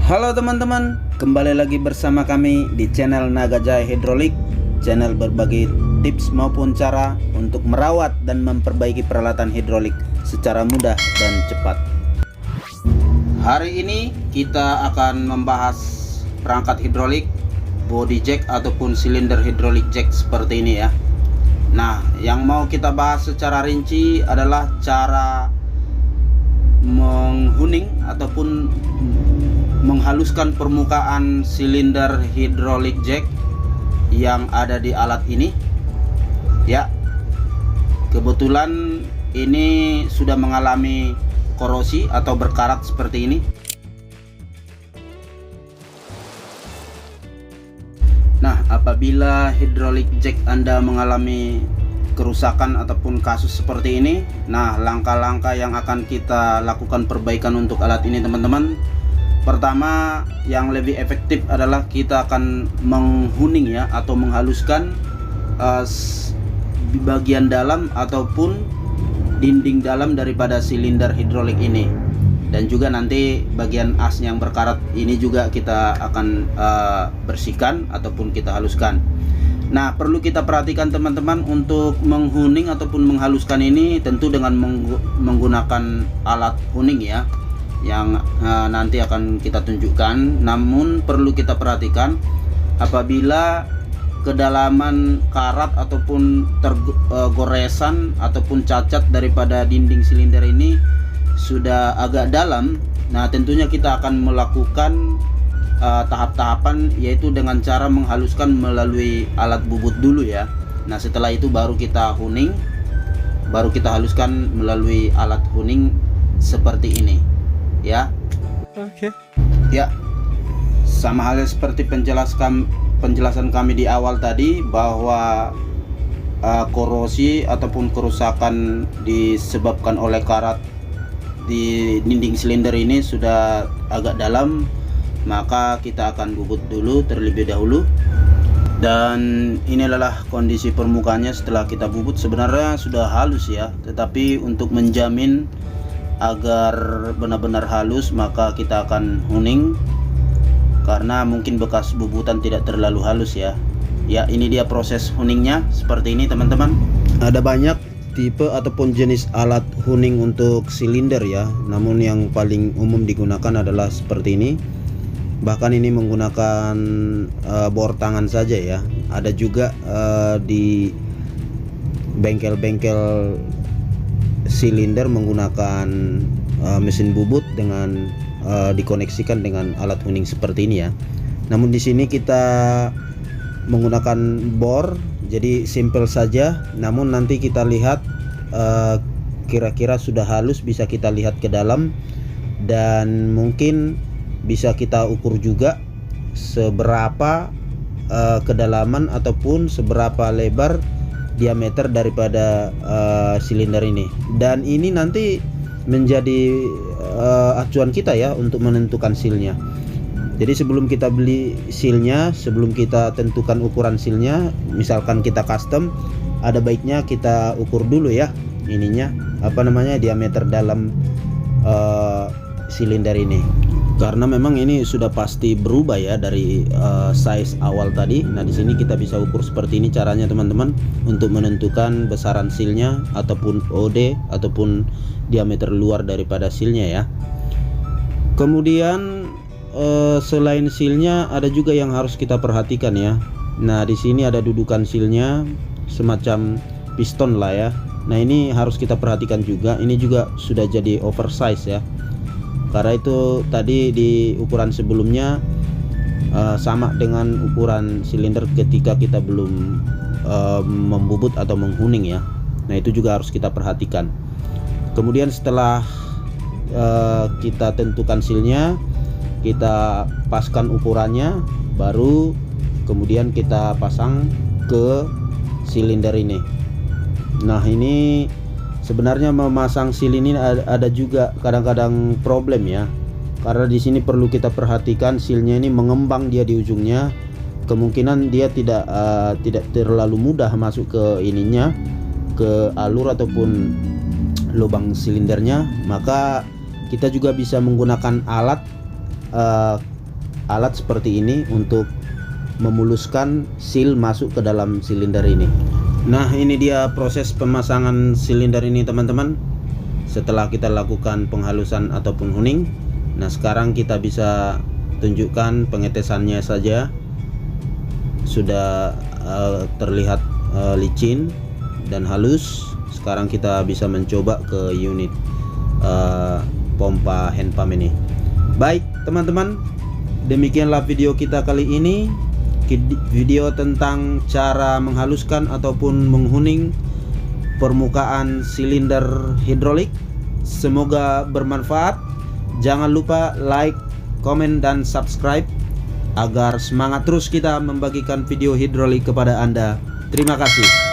Halo teman-teman, kembali lagi bersama kami di channel Naga Jaya Hidrolik, channel berbagi tips maupun cara untuk merawat dan memperbaiki peralatan hidrolik secara mudah dan cepat. Hari ini kita akan membahas perangkat hidrolik, body jack ataupun silinder hidrolik jack seperti ini ya. Nah, yang mau kita bahas secara rinci adalah cara menghuning ataupun menghaluskan permukaan silinder hidrolik jack yang ada di alat ini ya. Kebetulan ini sudah mengalami korosi atau berkarat seperti ini. Nah, apabila hidrolik jack Anda mengalami kerusakan ataupun kasus seperti ini, nah langkah-langkah yang akan kita lakukan perbaikan untuk alat ini teman-teman. Pertama, yang lebih efektif adalah kita akan menghuning ya, atau menghaluskan bagian dalam ataupun dinding dalam daripada silinder hidrolik ini. Dan juga nanti bagian as yang berkarat ini juga kita akan bersihkan ataupun kita haluskan. Nah, perlu kita perhatikan teman-teman, untuk menghuning ataupun menghaluskan ini tentu dengan menggunakan alat huning ya, yang nanti akan kita tunjukkan. Namun perlu kita perhatikan, apabila kedalaman karat ataupun goresan ataupun cacat daripada dinding silinder ini sudah agak dalam, nah tentunya kita akan melakukan tahap-tahapan, yaitu dengan cara menghaluskan melalui alat bubut dulu ya. Nah, setelah itu baru kita huning, baru kita haluskan melalui alat huning seperti ini ya. Oke. Ya, sama halnya seperti penjelasan kami di awal tadi, bahwa korosi ataupun kerusakan disebabkan oleh karat di dinding silinder ini sudah agak dalam, maka kita akan bubut dulu terlebih dahulu. Dan ini adalah kondisi permukaannya setelah kita bubut. Sebenarnya sudah halus ya, tetapi untuk menjamin agar benar-benar halus, maka kita akan huning, karena mungkin bekas bubutan tidak terlalu halus ya. Ya, ini dia proses huningnya seperti ini teman-teman. Ada banyak tipe ataupun jenis alat huning untuk silinder ya, namun yang paling umum digunakan adalah seperti ini. Bahkan ini menggunakan bor tangan saja ya. Ada juga di bengkel-bengkel silinder menggunakan mesin bubut dengan dikoneksikan dengan alat huning seperti ini ya. Namun di sini kita menggunakan bor, jadi simple saja. Namun nanti kita lihat kira-kira sudah halus, bisa kita lihat ke dalam, dan mungkin bisa kita ukur juga seberapa kedalaman ataupun seberapa lebar diameter daripada silinder ini. Dan ini nanti menjadi acuan kita ya untuk menentukan sealnya. Jadi sebelum kita beli sealnya, sebelum kita tentukan ukuran sealnya, misalkan kita custom, ada baiknya kita ukur dulu ya ininya, diameter dalam silinder ini. Karena memang ini sudah pasti berubah ya dari size awal tadi. Nah, di sini kita bisa ukur seperti ini caranya teman-teman, untuk menentukan besaran sealnya ataupun OD ataupun diameter luar daripada sealnya ya. Kemudian selain sealnya ada juga yang harus kita perhatikan ya. Nah, di sini ada dudukan sealnya, semacam piston lah ya. Nah, ini harus kita perhatikan juga. Ini juga sudah jadi oversize ya. Karena itu tadi di ukuran sebelumnya sama dengan ukuran silinder ketika kita belum membubut atau menghuning ya. Nah, itu juga harus kita perhatikan. Kemudian setelah kita tentukan sealnya, kita paskan ukurannya, baru kemudian kita pasang ke silinder ini. Nah, ini sebenarnya memasang seal ini ada juga kadang-kadang problem ya, karena di sini perlu kita perhatikan sealnya ini mengembang dia di ujungnya. Kemungkinan dia tidak terlalu mudah masuk ke ininya, ke alur ataupun lubang silindernya. Maka kita juga bisa menggunakan alat alat seperti ini untuk memuluskan seal masuk ke dalam silinder ini. Nah, ini dia proses pemasangan silinder ini teman-teman. Setelah kita lakukan penghalusan ataupun honing, nah sekarang kita bisa tunjukkan pengetesannya saja. Sudah terlihat licin dan halus. Sekarang kita bisa mencoba ke unit pompa hand pump ini. Baik teman-teman, demikianlah video kita kali ini. Video tentang cara menghaluskan ataupun menghuning permukaan silinder hidrolik. Semoga bermanfaat. Jangan lupa like, komen, dan subscribe agar semangat terus kita membagikan video hidrolik kepada Anda. Terima kasih.